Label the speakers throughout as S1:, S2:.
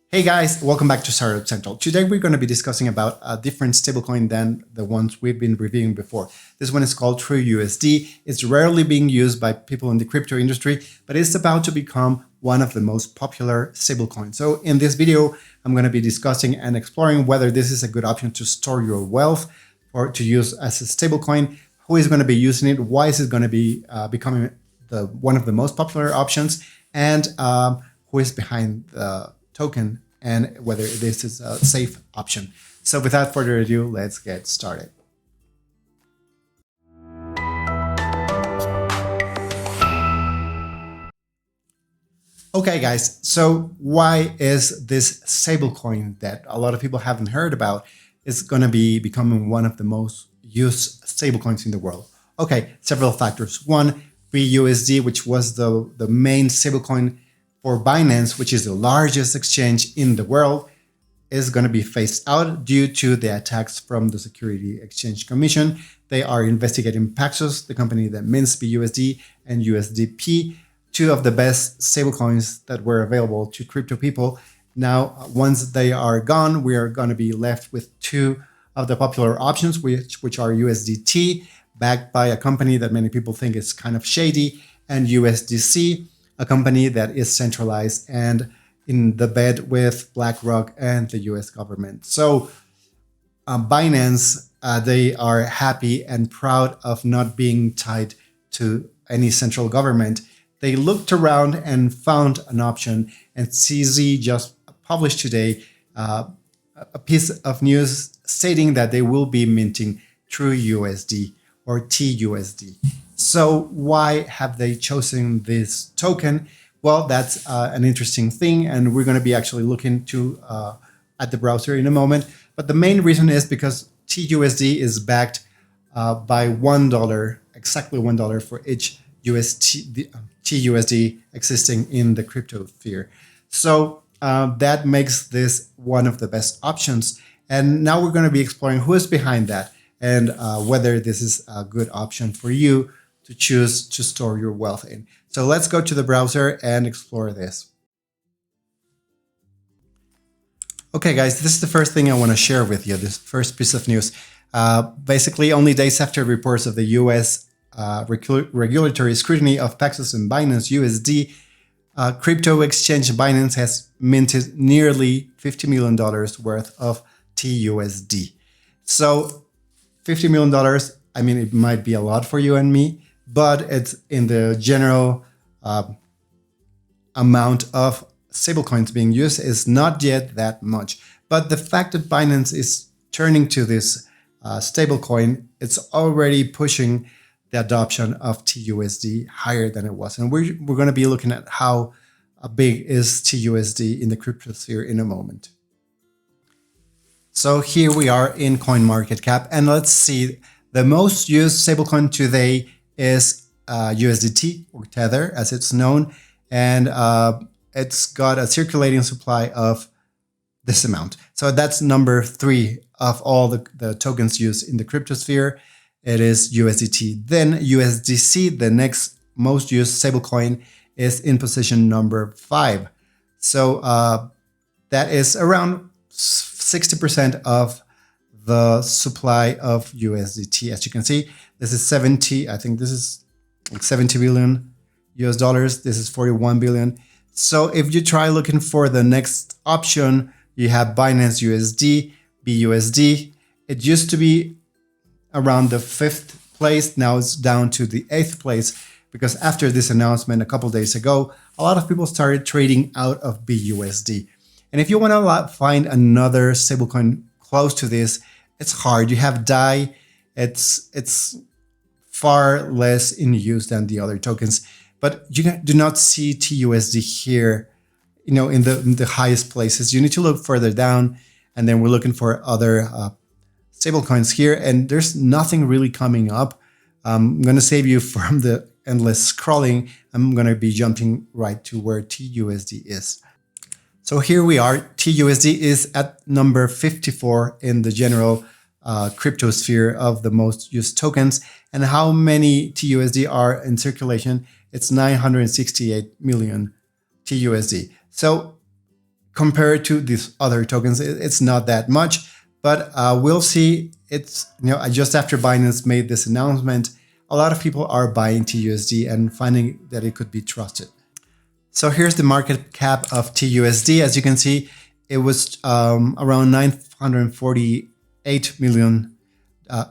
S1: Hey guys, welcome back to Startup Central. Today we're going to be discussing about a different stablecoin than the ones we've been reviewing before. This one is called TrueUSD. It's rarely being used by people in the crypto industry, but it's about to become one of the most popular stablecoins. So in this video, I'm going to be discussing and exploring whether this is a good option to store your wealth or to use as a stablecoin, who is going to be using it, why is it going to be becoming one of the most popular options, and who is behind the token and whether this is a safe option. So without further ado, let's get started. Okay, guys, so why is this stablecoin that a lot of people haven't heard about is going to be becoming one of the most used stablecoins in the world? Okay, several factors. One, BUSD, which was the main stablecoin for Binance, which is the largest exchange in the world, is going to be phased out due to the attacks from the Security Exchange Commission. They are investigating Paxos, the company that mints BUSD and USDP, two of the best stablecoins that were available to crypto people. Now, once they are gone, we are going to be left with two of the popular options, which are USDT, backed by a company that many people think is kind of shady, and USDC, a company that is centralized and in the bed with BlackRock and the US government. So Binance, they are happy and proud of not being tied to any central government. They looked around and found an option, and CZ just published today a piece of news stating that they will be minting TrueUSD or TUSD. So why have they chosen this token? Well, that's an interesting thing, and we're going to be actually looking at the browser in a moment. But the main reason is because TUSD is backed by $1, exactly $1 for each TUSD existing in the crypto sphere. So that makes this one of the best options. And now we're going to be exploring who is behind that and whether this is a good option for you to choose to store your wealth in. So let's go to the browser and explore this. Okay, guys, this is the first thing I want to share with you, this first piece of news. Basically, only days after reports of the US regulatory scrutiny of Paxos and Binance USD, crypto exchange Binance has minted nearly $50 million worth of TUSD. So $50 million, I mean, it might be a lot for you and me, but it's in the general amount of stablecoins being used is not yet that much. But the fact that Binance is turning to this stablecoin, it's already pushing the adoption of TUSD higher than it was. And we're going to be looking at how big is TUSD in the crypto sphere in a moment. So here we are in CoinMarketCap, and let's see, the most used stablecoin today is USDT, or Tether as it's known, and it's got a circulating supply of this amount. So that's number 3 of all the tokens used in the crypto sphere. It is USDT. Then USDC, the next most used stablecoin, is in position number 5. So that is around 60% of the supply of USDT. As you can see, this is 70, I think this is like 70 billion US dollars. This is 41 billion. So if you try looking for the next option, you have Binance USD, BUSD. It used to be around the 5th place. Now it's down to the 8th place because after this announcement a couple days ago, a lot of people started trading out of BUSD. And if you want to find another stablecoin close to this, it's hard. You have DAI. It's far less in use than the other tokens, but you do not see TUSD here, in the highest places. You need to look further down, and then we're looking for other stablecoins here, and there's nothing really coming up. I'm going to save you from the endless scrolling. I'm going to be jumping right to where TUSD is. So here we are. TUSD is at number 54 in the general crypto sphere of the most used tokens. And how many TUSD are in circulation? It's 968 million TUSD. So compared to these other tokens, it's not that much, but we'll see. It's, just after Binance made this announcement, a lot of people are buying TUSD and finding that it could be trusted. So here's the market cap of TUSD. As you can see, it was around 948 million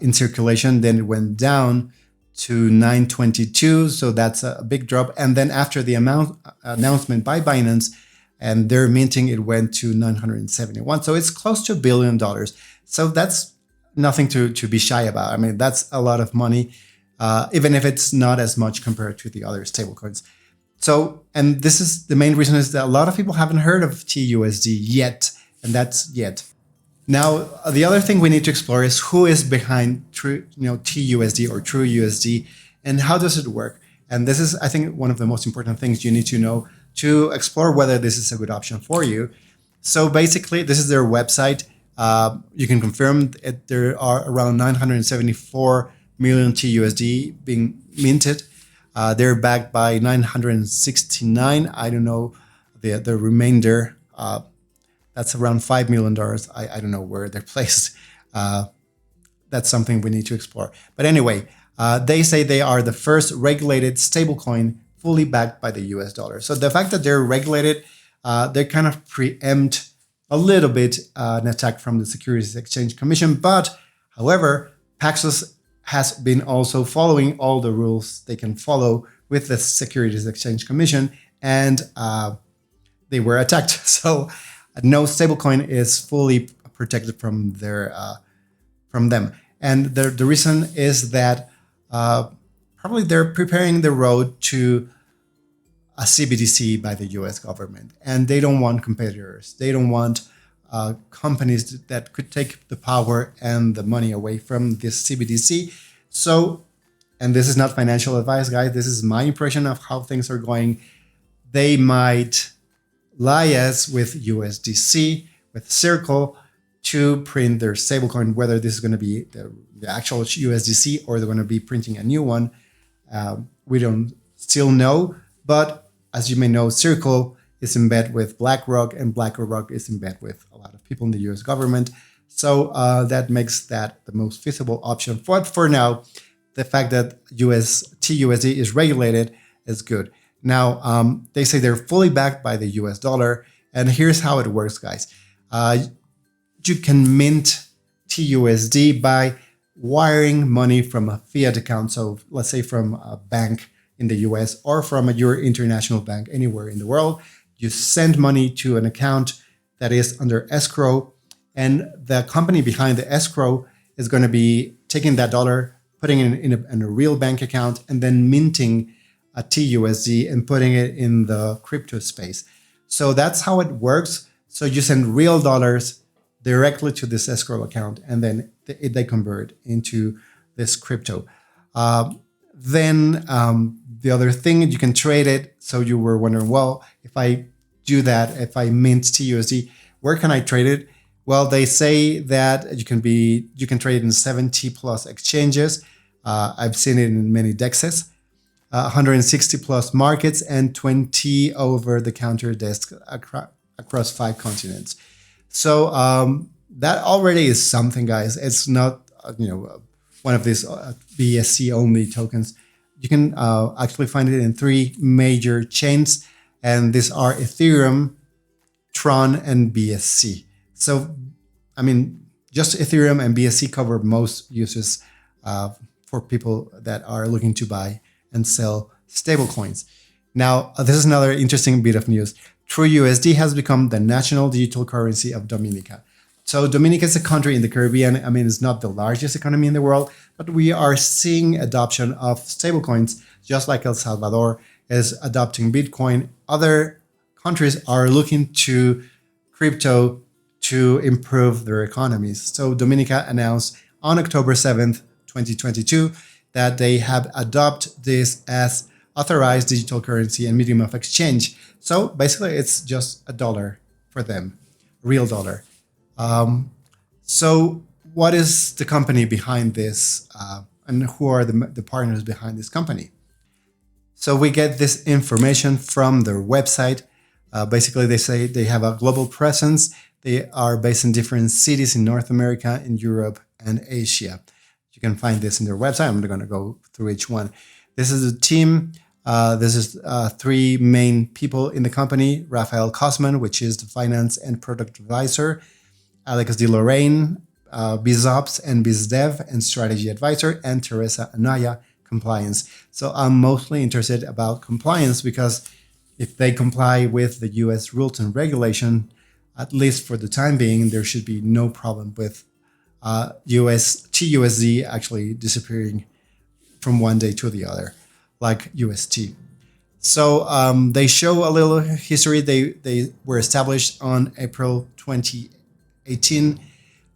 S1: in circulation. Then it went down to 922. So that's a big drop. And then after the announcement by Binance and their minting, it went to 971. So it's close to $1 billion. So that's nothing to be shy about. I mean, that's a lot of money, even if it's not as much compared to the other stablecoins. So, and this is the main reason, is that a lot of people haven't heard of TUSD yet, and that's yet. Now, the other thing we need to explore is who is behind TUSD or TrueUSD, and how does it work? And this is, I think, one of the most important things you need to know to explore whether this is a good option for you. So basically, this is their website. You can confirm that there are around 974 million TUSD being minted. They're backed by 969. I don't know the remainder. That's around $5 million. I don't know where they're placed. That's something we need to explore. But anyway, they say they are the first regulated stablecoin fully backed by the US dollar. So the fact that they're regulated, they kind of preempt a little bit an attack from the Securities Exchange Commission. But however, Paxos has been also following all the rules they can follow with the Securities Exchange Commission, and they were attacked. So no stablecoin is fully protected from them. And the reason is that probably they're preparing the road to a CBDC by the US government, and they don't want competitors. They don't want companies that could take the power and the money away from this CBDC. So, and this is not financial advice, guys. This is my impression of how things are going. They might liaise with USDC, with Circle, to print their stablecoin, whether this is going to be the actual USDC or they're going to be printing a new one. We don't still know, but as you may know, Circle is in bed with BlackRock, and BlackRock is in bed with a lot of people in the US government. So that makes that the most feasible option. But for now, the fact that TUSD is regulated is good. Now, they say they're fully backed by the US dollar. And here's how it works, guys. You can mint TUSD by wiring money from a fiat account. So let's say from a bank in the US or from your international bank anywhere in the world. You send money to an account that is under escrow, and the company behind the escrow is going to be taking that dollar, putting it in a real bank account, and then minting a TUSD and putting it in the crypto space. So that's how it works. So you send real dollars directly to this escrow account, and then they convert into this crypto. Then the other thing, you can trade it. So you were wondering, well, if I do that, if I mint TUSD, where can I trade it? Well, they say that you can trade in 70 plus exchanges. I've seen it in many DEXs, 160 plus markets, and 20 over-the-counter desks across 5 continents. So that already is something, guys. It's not one of these BSC only tokens. You can actually find it in 3 major chains, and these are Ethereum, Tron, and BSC. So, I mean, just Ethereum and BSC cover most uses for people that are looking to buy and sell stablecoins. Now, this is another interesting bit of news. TrueUSD has become the national digital currency of Dominica. So Dominica is a country in the Caribbean. I mean, it's not the largest economy in the world, but we are seeing adoption of stablecoins, just like El Salvador is adopting Bitcoin. Other countries are looking to crypto to improve their economies. So Dominica announced on October 7th, 2022, that they have adopted this as authorized digital currency and medium of exchange. So basically, it's just a dollar for them, real dollar. So what is the company behind this, and who are the partners behind this company? So we get this information from their website. Basically, they say they have a global presence. They are based in different cities in North America, in Europe, and Asia. You can find this in their website. I'm not going to go through each one. This is a team. This is three main people in the company. Rafael Kosman, which is the finance and product advisor. Alex De Lorraine, BizOps and BizDev and strategy advisor. And Teresa Anaya, compliance. So I'm mostly interested about compliance because if they comply with the US rules and regulation, at least for the time being, there should be no problem with TUSD actually disappearing from one day to the other, like UST. So they show a little history. They were established on April 2018,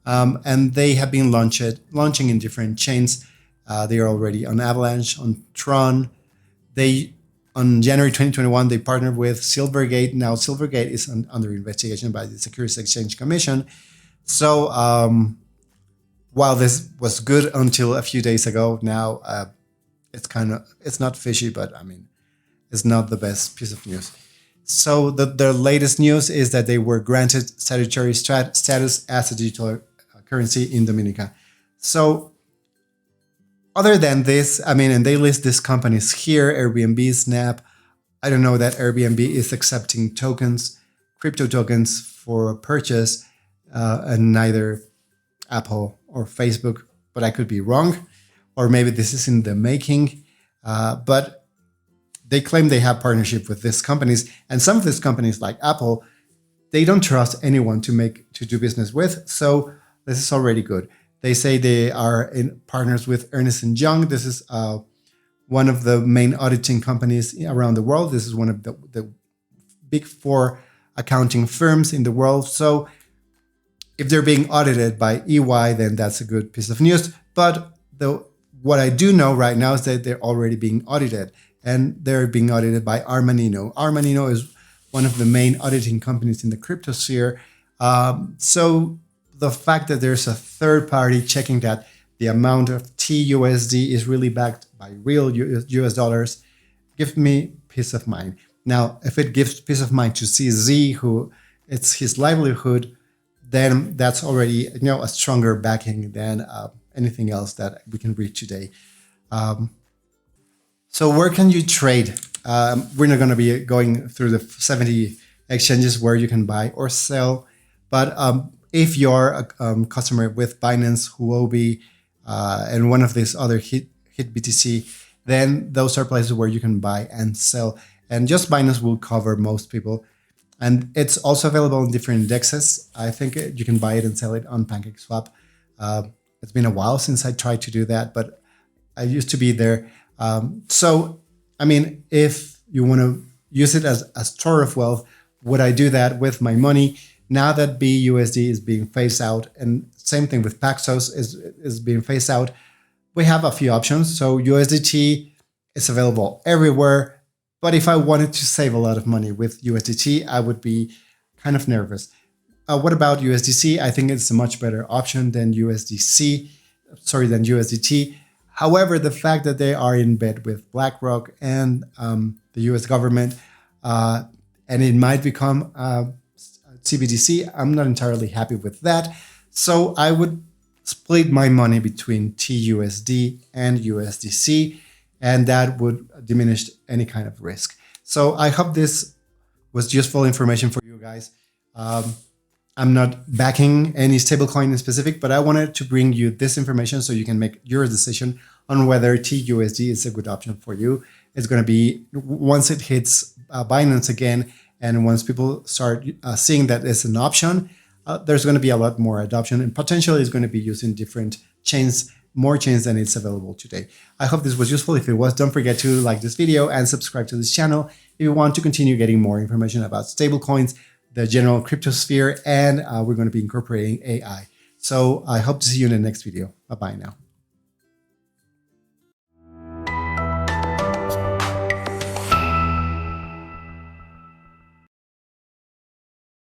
S1: and they have been launching in different chains. They are already on Avalanche, on Tron. On January 2021, they partnered with Silvergate. Now, Silvergate is under investigation by the Securities Exchange Commission. So while this was good until a few days ago, now it's not fishy, but I mean, it's not the best piece of news. So the latest news is that they were granted statutory status as a digital currency in Dominica. So other than this, I mean, and they list these companies here, Airbnb, Snap. I don't know that Airbnb is accepting tokens, crypto tokens for purchase, and neither Apple or Facebook, but I could be wrong. Or maybe this is in the making. But they claim they have partnership with these companies. And some of these companies like Apple, they don't trust anyone to do business with. So this is already good. They say they are in partners with Ernst & Young. This is one of the main auditing companies around the world. This is one of the big four accounting firms in the world. So if they're being audited by EY, then that's a good piece of news. But what I do know right now is that they're already being audited, and they're being audited by Armanino. Armanino is one of the main auditing companies in the crypto sphere. So the fact that there's a third party checking that the amount of TUSD is really backed by real US dollars gives me peace of mind. Now, if it gives peace of mind to CZ, who it's his livelihood, then that's already a stronger backing than anything else that we can read today. So where can you trade? We're not going to be going through the 70 exchanges where you can buy or sell, but if you're a customer with Binance, Huobi, and one of these other hit BTC, then those are places where you can buy and sell. And just Binance will cover most people. And it's also available in different indexes. I think you can buy it and sell it on PancakeSwap. It's been a while since I tried to do that, but I used to be there. So, I mean, if you want to use it as a store of wealth, would I do that with my money? Now that BUSD is being phased out, and same thing with Paxos is being phased out, we have a few options. So USDT is available everywhere. But if I wanted to save a lot of money with USDT, I would be kind of nervous. What about USDC? I think it's a much better option than than USDT. However, the fact that they are in bed with BlackRock and the US government, and it might become CBDC, I'm not entirely happy with that. So I would split my money between TUSD and USDC, and that would diminish any kind of risk. So I hope this was useful information for you guys. I'm not backing any stablecoin in specific, but I wanted to bring you this information so you can make your decision on whether TUSD is a good option for you. It's going to be, once it hits Binance again, and once people start seeing that it's an option, there's going to be a lot more adoption, and potentially it's going to be used in different chains, more chains than it's available today. I hope this was useful. If it was, don't forget to like this video and subscribe to this channel if you want to continue getting more information about stablecoins, the general crypto sphere, and we're going to be incorporating AI. So I hope to see you in the next video. Bye-bye now.